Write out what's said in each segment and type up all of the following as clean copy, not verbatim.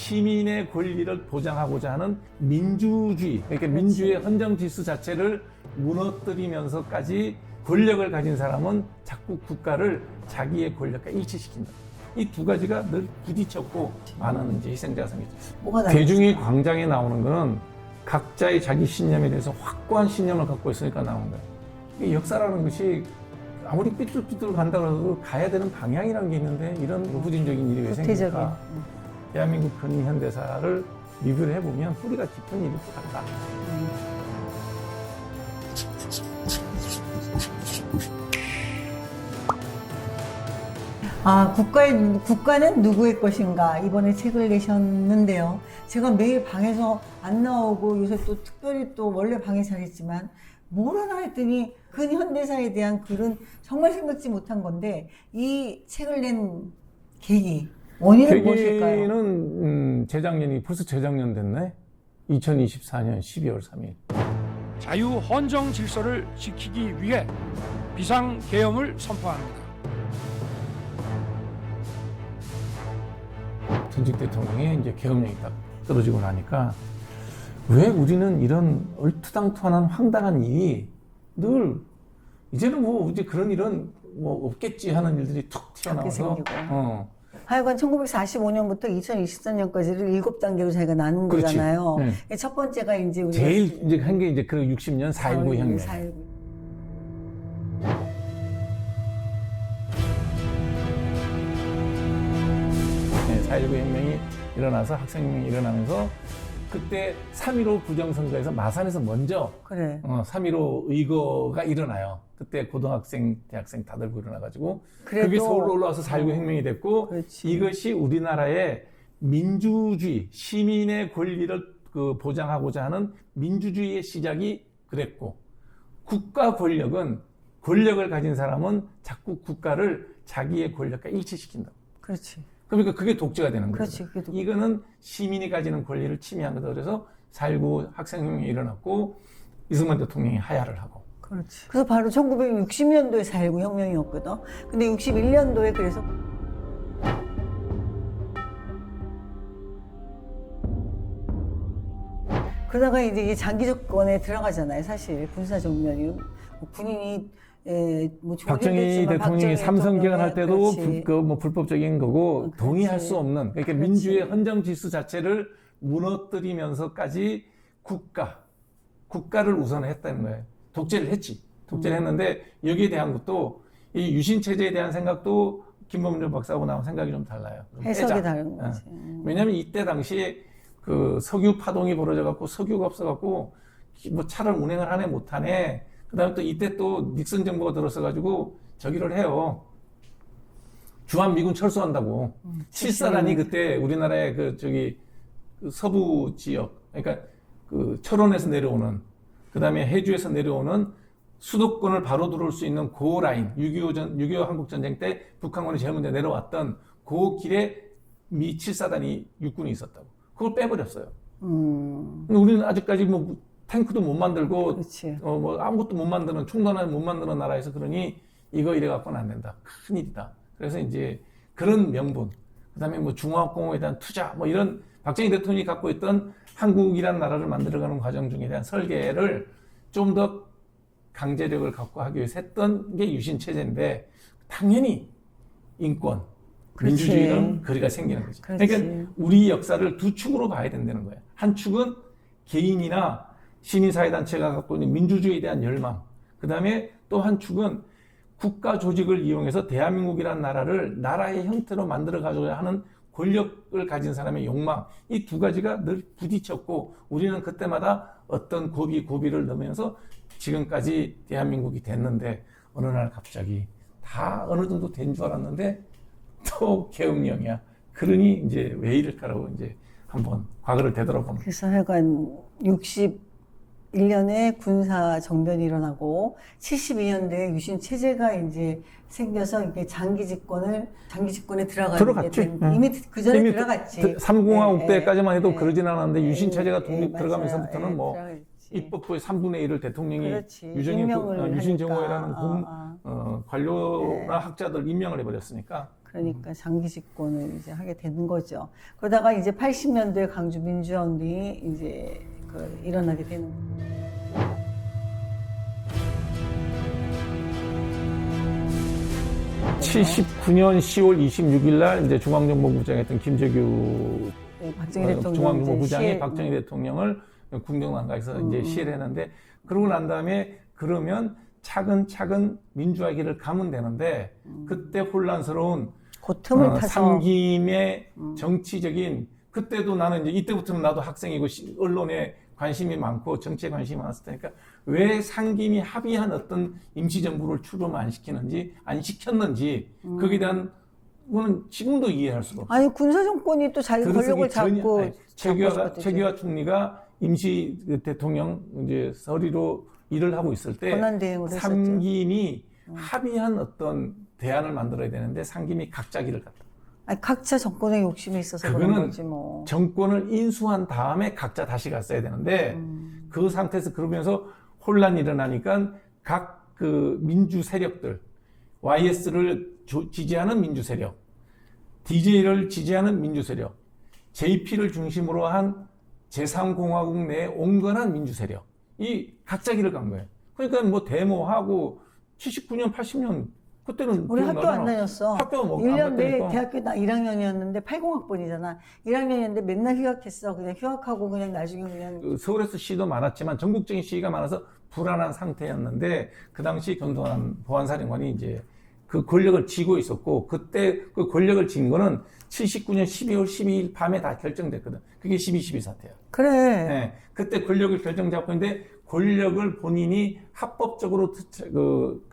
시민의 권리를 보장하고자 하는 민주주의, 그러니까 민주의 헌정 질서 자체를 무너뜨리면서까지 권력을 가진 사람은 자꾸 국가를 자기의 권력과 일치시킨다. 이 두 가지가 늘 부딪혔고 많은 이제 희생자가 생겼죠. 대중이 광장에 나오는 거는 각자의 자기 신념에 대해서 확고한 신념을 갖고 있으니까 나오는 거예요. 이 역사라는 것이 아무리 삐뚤삐뚤 간다고 해도 가야 되는 방향이라는 게 있는데 이런 의부진적인 일이 왜 생길까? 대한민국 근위 현대사를 리뷰를 해보면 뿌리가 깊은 일이 또 같다. 국가는 누구의 것인가 이번에 책을 내셨는데요. 제가 매일 방에서 안 나오고 요새 또 특별히 또 원래 방에 잘 있지만 뭘 하나 했더니 근현대사에 대한 글은 정말 생각지 못한 건데 이 책을 낸 계기, 원인은 무엇일까요? 계기는 재작년이 벌써 재작년 됐네. 2024년 12월 3일. 자유 헌정 질서를 지키기 위해 비상계엄을 선포합니다. 전직 대통령의 이제 계엄령이 딱 떨어지고 나니까 왜 우리는 이런 얼토당토하는 황당한 일이 늘 이제는 뭐 이제 그런 일은 뭐 없겠지 하는 일들이 툭 튀어나와서 하여간 1945년부터 2024년까지를 7단계로 자기가 나눈 그렇지. 거잖아요. 네. 첫 번째가 이제 우리가 제일 이제 한 게 이제 그 60년 4.19 혁명. 4.19. 네, 4.19 혁명이 일어나서 학생혁명이 일어나면서 그때 3.15 부정선거에서 마산에서 먼저 그래. 3.15 의거가 일어나요. 그때 고등학생, 대학생 다 들고 일어나가지고 그래도, 그게 서울로 올라와서 4.19 혁명이 됐고 그렇지. 이것이 우리나라의 민주주의, 시민의 권리를 보장하고자 하는 민주주의의 시작이 그랬고 국가 권력은 권력을 가진 사람은 자꾸 국가를 자기의 권력과 일치시킨다. 그렇지. 그러니까 그게 독재가 되는 거예요. 그렇지. 이거는 시민이 가지는 권리를 침해한 거다. 그래서 4.19 학생혁명이 일어났고 이승만 대통령이 하야를 하고. 그렇지. 그래서 바로 1960년도에 4.19 혁명이었거든. 근데 61년도에 그래서 그러다가 이제 이게 장기 정권에 들어가잖아요. 사실 군사 정면이 뭐 군인이 뭐 박정희 대통령이 삼성 개헌할 때도 그렇지. 불법적인 거고 그렇지. 동의할 수 없는 그러니까 그렇지. 민주의 헌정 질서 자체를 무너뜨리면서까지 국가를 우선 했다는 거예요. 독재를 했지. 독재를 했는데 여기에 대한 것도 이 유신 체제에 대한 생각도 김범준 박사하고 나온 생각이 좀 달라요. 해석이 다른 거지. 왜냐하면 이때 당시에 그 석유 파동이 벌어져 갖고 석유가 없어 갖고 뭐 차를 운행을 하네 못하네. 그다음에 또 이때 또 닉슨 정부가 들어서 가지고 저기를 해요. 주한 미군 철수한다고. 7사단이 그때 우리나라의 그 서부 지역, 그러니까 그 철원에서 내려오는, 그다음에 해주에서 내려오는 수도권을 바로 들어올 수 있는 그 라인, 6.25 한국전쟁 때 북한군이 제일 먼저 내려왔던 그 길에 미 7사단이 육군이 있었다고. 그걸 빼버렸어요. 근데 우리는 아직까지 뭐 탱크도 못 만들고, 뭐 아무것도 못 만드는, 총단을 못 만드는 나라에서 그러니 이거 이래 갖고는 안 된다. 큰일이다. 그래서 이제 그런 명분, 그 다음에 뭐 중화공업에 대한 투자, 뭐 이런 박정희 대통령이 갖고 있던 한국이라는 나라를 만들어가는 과정 중에 대한 설계를 좀 더 강제력을 갖고 하기 위해서 했던 게 유신체제인데, 당연히 인권, 민주주의는 거리가 생기는 거죠. 그러니까 우리 역사를 두 축으로 봐야 된다는 거예요. 한 축은 개인이나 시민사회단체가 갖고 있는 민주주의에 대한 열망, 그 다음에 또 한 축은 국가 조직을 이용해서 대한민국이라는 나라를 나라의 형태로 만들어 가져야 하는 권력을 가진 사람의 욕망, 이 두 가지가 늘 부딪혔고 우리는 그때마다 어떤 고비를 넘으면서 지금까지 대한민국이 됐는데 어느 날 갑자기 다 어느 정도 된 줄 알았는데 또 계엄령이야. 그러니 이제 왜 이럴까라고 이제 한번 과거를 되돌아보는. 그래서 하여간 61년에 군사 정변이 일어나고 72년도에 유신 체제가 이제 생겨서 이게 장기 집권에 들어갔죠. 이미 그 전에 들어갔지. 3공화국 때까지만 해도 그러진 않았는데 유신 체제가 독립 들어가면서부터는 뭐 입법부의 3분의 1을 대통령이 그렇지. 유정희 임명을 유신정호라는 하니까. 관료나 학자들 임명을 해버렸으니까. 그러니까 장기 집권을 이제 하게 되는 거죠. 그러다가 이제 80년대 강주 민주화운동이 이제 일어나게 되는 거예요. 79년 10월 26일 날 이제 중앙정보부장했던 김재규 네, 박정희 대통령 중앙정보부장이 시해, 박정희 대통령을 국정원가에서 이제 시해를 했는데, 그러고 난 다음에 그러면 차근차근 민주화기를 가면 되는데, 그때 혼란스러운 그 틈을 타서 삼김의 정치적인, 그때도 나는 이제 이때부터는 나도 학생이고 언론에 관심이 많고 정치에 관심이 많았을 테니까 왜 상김이 합의한 어떤 임시정부를 출범 안 시키는지, 안 시켰는지, 거기에 대한 거는 지금도 이해할 수가 없어요. 아니 군사정권이 또 자기 권력을 잡고 최규하 총리가 임시 대통령 이제 서리로 일을 하고 있을 때 권한대행을 했었죠. 상김이 합의한 어떤 대안을 만들어야 되는데 상김이 각자 길을 갔다. 아니, 각자 정권에 욕심이 있어서 그런 그거는 거지 뭐. 정권을 인수한 다음에 각자 다시 갔어야 되는데 그 상태에서 그러면서 혼란이 일어나니까 각 그 민주 세력들, YS를 지지하는 민주 세력, DJ를 지지하는 민주 세력, JP를 중심으로 한 제3공화국 내 온건한 민주 세력, 이 각자 길을 간 거예요. 그러니까 뭐 데모하고 79년, 80년 그때는 우리 학교 기억나잖아. 안 다녔어. 학교 뭐 1년 내 안 갔다니까. 대학교 나 1학년이었는데 80학번이잖아. 1학년이었는데 맨날 휴학했어. 그냥 휴학하고 그냥 나중에 그냥 그 서울에서 시도 많았지만 전국적인 시위가 많아서 불안한 상태였는데, 그 당시 견도한 보안사령관이 이제 그 권력을 쥐고 있었고, 그때 그 권력을 쥔 거는 79년 12월 12일 밤에 다 결정됐거든. 그게 12.12 사태야. 그래. 네, 그때 권력을 결정 잡고 있는데, 권력을 본인이 합법적으로 그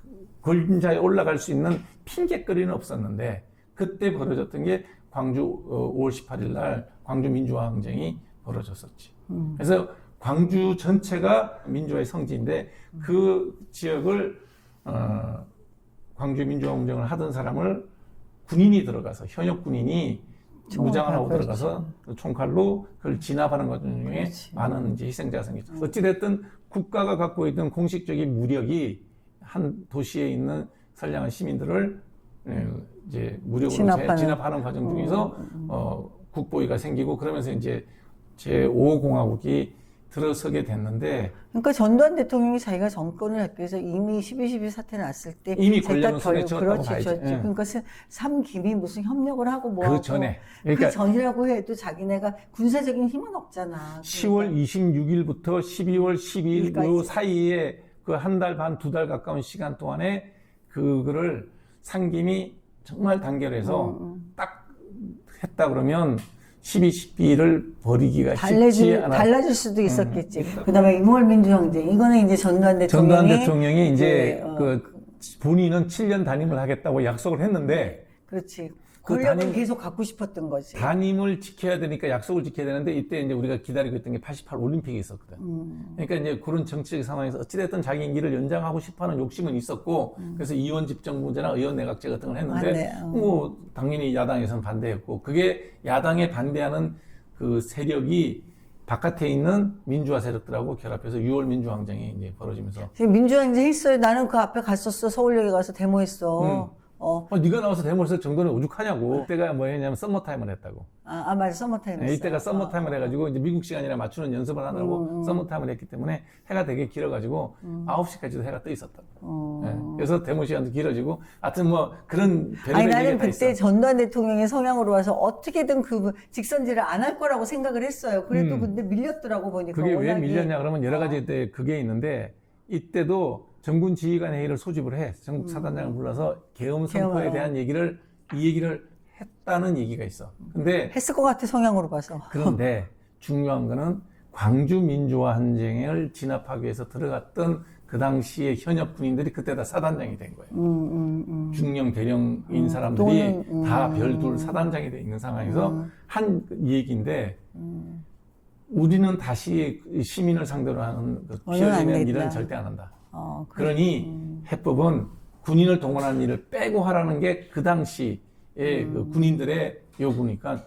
권자에 올라갈 수 있는 핑계거리는 없었는데, 그때 벌어졌던 게 광주 5월 18일 날 광주 민주화 항쟁이 벌어졌었지. 그래서 광주 전체가 민주화의 성지인데, 그 지역을 광주 민주화 운동을 하던 사람을 군인이 들어가서, 현역 군인이 무장을 하고 들어가서 총칼로 그걸 진압하는 것 중에 많은 이제 희생자가 생겼죠. 어찌됐든 국가가 갖고 있던 공식적인 무력이 한 도시에 있는 선량한 시민들을 이제 무력으로 진압하는 과정 중에서 국보위가 생기고, 그러면서 이제 제5공화국이 들어서게 됐는데, 그러니까 전두환 대통령이 자기가 정권을 잡기 위해서 이미 12.12 사태 났을 때 이미 권력은 손에 쥐었다고 그렇지. 봐야지. 예. 그러니까 삼김이 무슨 협력을 하고 뭐 그 하고 전에. 그러니까 그 전이라고 해도 자기네가 군사적인 힘은 없잖아. 10월 26일부터 12월 12일 그러니까 그 사이에 그 한 달 반, 두 달 가까운 시간 동안에 그거를 상김이 정말 단결해서 딱 했다 그러면 12.12를 버리기가 쉽지 않아. 달라질 수도 있었겠지. 그다음에 임월 민주항쟁. 이거는 이제 전두환 대통령이 이제 그 본인은 7년 단임을 하겠다고 약속을 했는데, 그렇지. 그 권력을 계속 갖고 싶었던 거지. 단임을 지켜야 되니까 약속을 지켜야 되는데, 이때 이제 우리가 기다리고 있던 게 88 올림픽이 있었거든. 그러니까 이제 그런 정치적 상황에서 어찌됐든 자기 임기를 연장하고 싶어 하는 욕심은 있었고, 그래서 이원 집정부제나 의원 내각제 같은 걸 했는데, 뭐, 당연히 야당에서는 반대했고, 그게 야당에 반대하는 그 세력이 바깥에 있는 민주화 세력들하고 결합해서 6월 민주항쟁이 이제 벌어지면서. 민주항쟁 했어요. 나는 그 앞에 갔었어. 서울역에 가서 데모했어. 네가 나와서 데모를 해서 정도는 오죽하냐고. 그때가 뭐였냐면 썸머타임을 했다고. 맞아. 썸머타임 했어. 이때가 썸머타임을 해가지고 이제 미국 시간이랑 맞추는 연습을 하느라고 썸머타임을 했기 때문에 해가 되게 길어가지고 9시까지도 해가 떠 있었다고. 네. 그래서 데모 시간도 길어지고, 하여튼 뭐 그런 아니, 별의별 나는 얘기가 다 그때 있어. 전두환 대통령의 성향으로 와서 어떻게든 그 직선제를 안 할 거라고 생각을 했어요. 그래도 근데 밀렸더라고 보니까. 그게 왜 워낙에. 밀렸냐 그러면 여러 가지 때 그게 있는데, 이때도 정군 지휘관 회의를 소집을 해. 전국 사단장을 불러서 계엄 선포에 대한 이 얘기를 했다는 얘기가 있어. 근데 했을 것 같아, 성향으로 봐서. 그런데 중요한 거는 광주 민주화 항쟁을 진압하기 위해서 들어갔던 그 당시에 현역 군인들이 그때 다 사단장이 된 거예요. 중령 대령인 사람들이 다 별둘 사단장이 돼 있는 상황에서 한 얘기인데, 우리는 다시 시민을 상대로 하는 그 피해지는 일은 절대 안 한다. 그러니 해법은 군인을 동원하는 일을 빼고 하라는 게 그 당시에 그 군인들의 요구니까,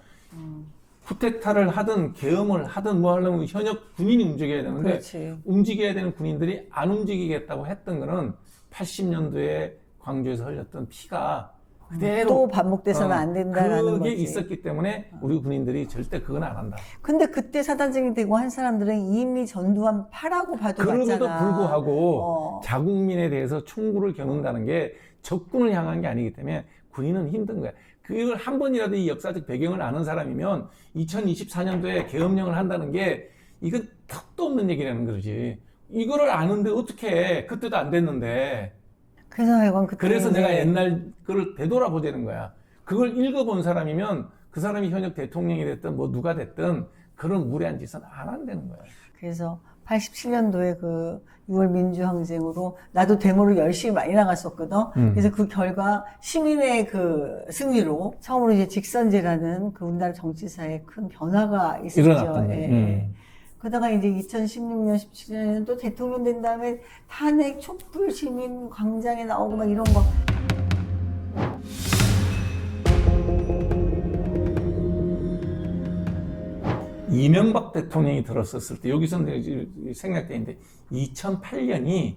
쿠데타를 하든 계엄을 하든 뭐 하려면 현역 군인이 움직여야 되는데 그렇지. 움직여야 되는 군인들이 안 움직이겠다고 했던 거는 80년도에 광주에서 흘렸던 피가 그대로 또 반복돼서는 안 된다라는 그게 거지. 있었기 때문에 우리 군인들이 절대 그건 안 한다. 근데 그때 사단장이 되고 한 사람들은 이미 전두환 파라고 봐도 그럼에도 맞잖아. 불구하고 자국민에 대해서 총구를 겨눈다는 게 적군을 향한 게 아니기 때문에 군인은 힘든 거야. 그걸 한 번이라도 이 역사적 배경을 아는 사람이면 2024년도에 계엄령을 한다는 게 이건 턱도 없는 얘기라는 거지. 이거를 아는데 어떻게 해. 그때도 안 됐는데. 그래서 하여간 그때 그래서 이제 내가 옛날 거를 되돌아보자는 거야. 그걸 읽어본 사람이면 그 사람이 현역 대통령이 됐든 뭐 누가 됐든 그런 무례한 짓은 안 한다는 거야. 그래서 87년도에 그 6월 민주항쟁으로 나도 데모를 열심히 많이 나갔었거든. 그래서 그 결과 시민의 그 승리로 처음으로 이제 직선제라는 그 우리나라 정치사에 큰 변화가 있었죠. 일어났던 예, 거예요. 예. 그러다가 이제 2016년, 17년에는 또 대통령 된 다음에 탄핵, 촛불 시민 광장에 나오고 막 이런 거. 이명박 대통령이 들었었을 때 여기서 생각되는데 2008년이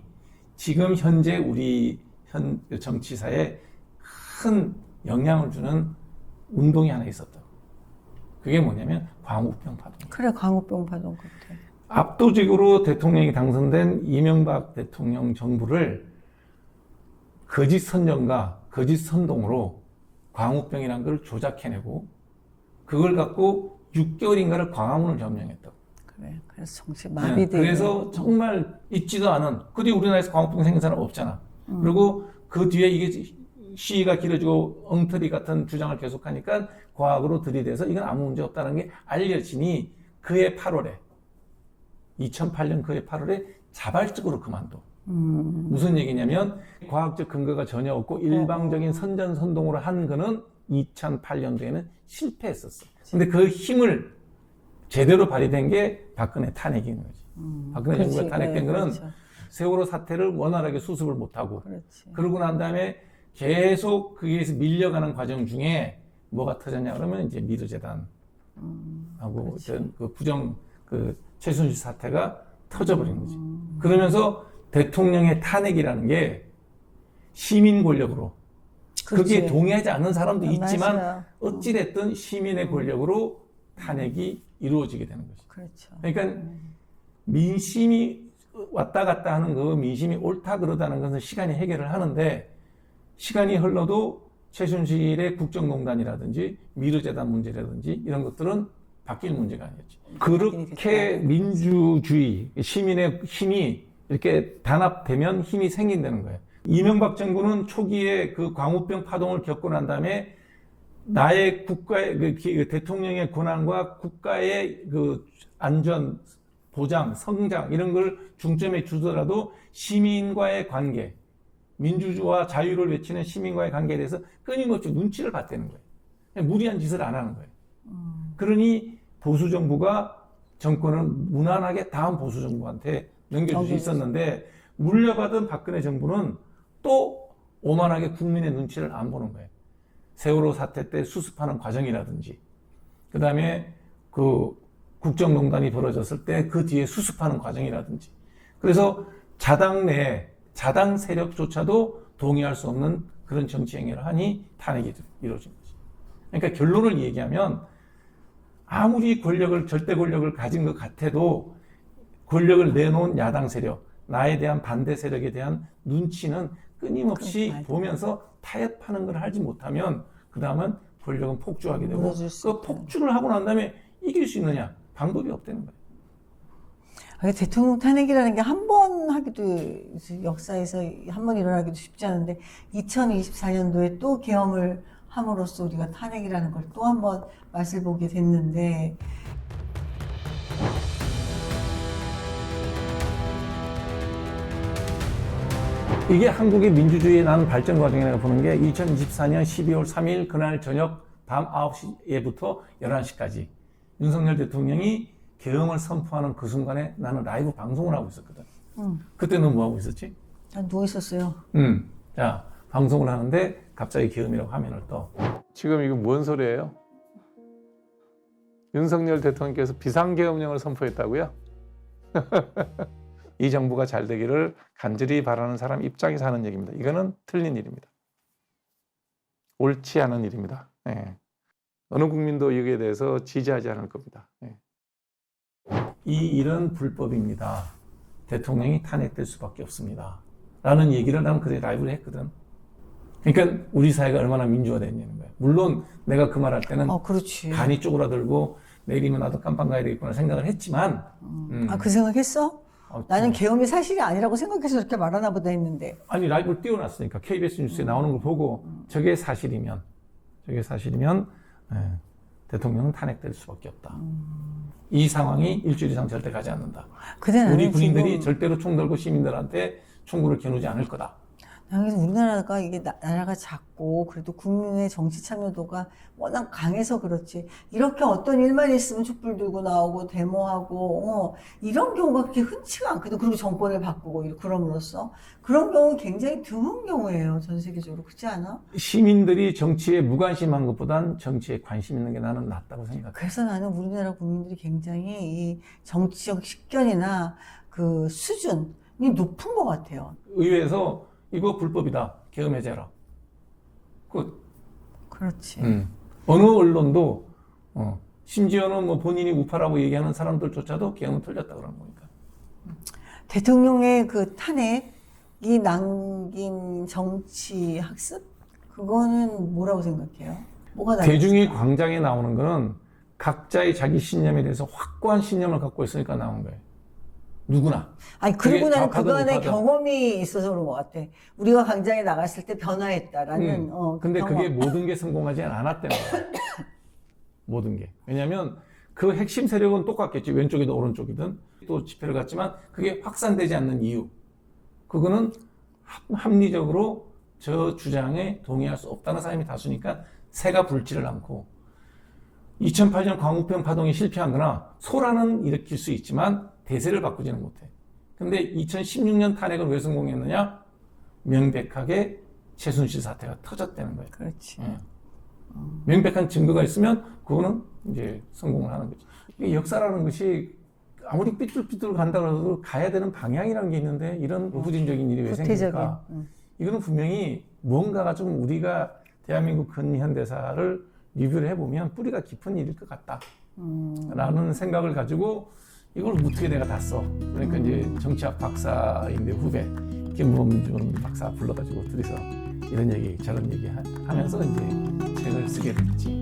지금 현재 우리 현 정치사에 큰 영향을 주는 운동이 하나 있었다. 그게 뭐냐면 광우병 파동. 그래, 광우병 파동 같아. 압도적으로 대통령이 당선된 이명박 대통령 정부를 거짓 선전과 거짓 선동으로 광우병이라는 걸 조작해내고 그걸 갖고 6개월인가를 광화문을 점령했다고. 그래, 그래서 정치 마비돼. 그래서 정말 있지도 않은, 그 뒤에 우리나라에서 광우병 생긴 사람 없잖아. 그리고 그 뒤에 이게 시위가 길어지고 엉터리 같은 주장을 계속하니까 과학으로 들이대서 이건 아무 문제 없다는 게 알려지니 그해 8월에 2008년 그해 8월에 자발적으로 그만둬. 무슨 얘기냐면 과학적 근거가 전혀 없고 일방적인 선전선동으로 한 거는 2008년도에는 실패했었어. 근데 그 힘을 제대로 발휘된 게 박근혜 탄핵인 거지. 박근혜 그렇지. 정부가 탄핵된 네, 거는 그렇죠. 세월호 사태를 원활하게 수습을 못하고 그렇지. 그러고 난 다음에 계속 거기에서 밀려가는 과정 중에 뭐가 터졌냐 그러면 이제 미르재단하고 그 부정 그 최순실 사태가 터져버린 거지. 그러면서 대통령의 탄핵이라는 게 시민 권력으로 거기에 그렇지. 동의하지 않는 사람도 있지만 맞아요. 어찌됐든 시민의 권력으로 탄핵이 이루어지게 되는 거지. 그렇죠. 그러니까 민심이 왔다 갔다 하는 그 민심이 옳다 그러다는 것은 시간이 해결을 하는데 시간이 흘러도 최순실의 국정농단이라든지 미르재단 문제라든지 이런 것들은 바뀔 문제가 아니었지. 그렇게 민주주의, 시민의 힘이 이렇게 단합되면 힘이 생긴다는 거예요. 이명박 정부는 초기에 그 광우병 파동을 겪고 난 다음에 나의 국가의 그 대통령의 권한과 국가의 그 안전, 보장, 성장 이런 걸 중점에 두더라도 시민과의 관계, 민주주의와 자유를 외치는 시민과의 관계에 대해서 끊임없이 눈치를 봤다는 거예요. 그냥 무리한 짓을 안 하는 거예요. 그러니 보수 정부가 정권을 무난하게 다음 보수 정부한테 넘겨줄 수 있었는데 물려받은 박근혜 정부는 또 오만하게 국민의 눈치를 안 보는 거예요. 세월호 사태 때 수습하는 과정이라든지 그 다음에 그 국정농단이 벌어졌을 때 그 뒤에 수습하는 과정이라든지 그래서 자당 내 자당 세력조차도 동의할 수 없는 그런 정치 행위를 하니 탄핵이 이루어진 거지. 그러니까 결론을 얘기하면 아무리 절대 권력을 가진 것 같아도 권력을 내놓은 야당 세력, 나에 대한 반대 세력에 대한 눈치는 끊임없이 보면서 타협하는 걸 하지 못하면 그 다음은 권력은 폭주하게 되고 그 폭주를 하고 난 다음에 이길 수 있느냐? 방법이 없다는 거예요. 대통령 탄핵이라는 게 한 번 하기도 역사에서 한 번 일어나기도 쉽지 않은데 2024년도에 또 계엄을 함으로써 우리가 탄핵이라는 걸 또 한 번 맛을 보게 됐는데 이게 한국의 민주주의에 나는 발전 과정이라고 보는 게 2024년 12월 3일 그날 저녁 밤 9시에부터 11시까지 윤석열 대통령이 계엄을 선포하는 그 순간에 나는 라이브 방송을 하고 있었거든. 그때 너 뭐 하고 있었지? 난 누워 있었어요. 자, 방송을 하는데 갑자기 계엄이라고 화면을 떠. 지금 이거 뭔 소리예요? 윤석열 대통령께서 비상계엄령을 선포했다고요? 이 정부가 잘 되기를 간절히 바라는 사람 입장에서 하는 얘기입니다. 이거는 틀린 일입니다. 옳지 않은 일입니다. 예. 어느 국민도 여기에 대해서 지지하지 않을 겁니다. 예. 이 일은 불법입니다. 대통령이 탄핵될 수밖에 없습니다. 라는 얘기를 나는 그때 라이브를 했거든. 그러니까 우리 사회가 얼마나 민주화됐냐는 거예요. 물론 내가 그 말할 때는 그렇지. 간이 쪼그라들고 내일이면 나도 깜빵 가야 되겠구나 생각을 했지만 그 생각했어? 나는 좀- 계엄이 사실이 아니라고 생각해서 이렇게 말하나 보다 했는데. 아니 라이브를 띄워놨으니까 KBS 뉴스에 나오는 걸 보고 저게 사실이면 예, 대통령은 탄핵될 수밖에 없다. 이 상황이 일주일 이상 절대 가지 않는다. 근데 나는 우리 군인들이 지금 절대로 총 들고 시민들한테 총구를 겨누지 않을 거다. 그래서 우리나라가 이게 나라가 작고 그래도 국민의 정치 참여도가 워낙 강해서 그렇지 이렇게 어떤 일만 있으면 촛불 들고 나오고 데모하고 이런 경우가 그렇게 흔치가 않거든. 그리고 정권을 바꾸고 그럼으로써 그런 경우 굉장히 드문 경우예요. 전 세계적으로. 그렇지 않아? 시민들이 정치에 무관심한 것보단 정치에 관심 있는 게 나는 낫다고 생각해. 그래서 나는 우리나라 국민들이 굉장히 이 정치적 식견이나 그 수준이 높은 것 같아요. 의회에서 이거 불법이다. 계엄 해제하라. 그렇지. 어느 언론도 심지어는 뭐 본인이 우파라고 얘기하는 사람들조차도 계엄은 틀렸다 그러는 거니까. 대통령의 그 탄핵이 남긴 정치 학습? 그거는 뭐라고 생각해요? 뭐가 대중이 광장에 나오는 거는 각자의 자기 신념에 대해서 확고한 신념을 갖고 있으니까 나온 거예요. 누구나. 아니, 그리고 그게 나는 좌파든 그간의 우파든. 경험이 있어서 그런 것 같아. 우리가 광장에 나갔을 때 변화했다라는, 근데 경험. 그게 모든 게 성공하지 않았다는 거예요. 모든 게. 왜냐하면 그 핵심 세력은 똑같겠지. 왼쪽이든 오른쪽이든. 또 집회를 갔지만 그게 확산되지 않는 이유. 그거는 합리적으로 저 주장에 동의할 수 없다는 사람이 다수니까 새가 불지를 않고 2008년 광우병 파동이 실패한 거나 소란은 일으킬 수 있지만 대세를 바꾸지는 못해. 근데 2016년 탄핵은 왜 성공했느냐? 명백하게 최순실 사태가 터졌다는 거예요. 그렇지. 예. 명백한 증거가 있으면 그거는 이제 성공을 하는 거죠. 이게 역사라는 것이 아무리 삐뚤삐뚤 간다 그래도 가야 되는 방향이라는 게 있는데 이런 후진적인 일이 왜 생길까? 이거는 분명히 뭔가가 좀 우리가 대한민국 근현대사를 리뷰를 해보면 뿌리가 깊은 일일 것 같다. 라는 생각을 가지고 이걸 어떻게 내가 다 써. 그러니까 이제 정치학 박사인데 후배 김범준 박사 불러가지고 둘이서 이런 얘기 저런 얘기 하면서 이제 책을 쓰게 됐지.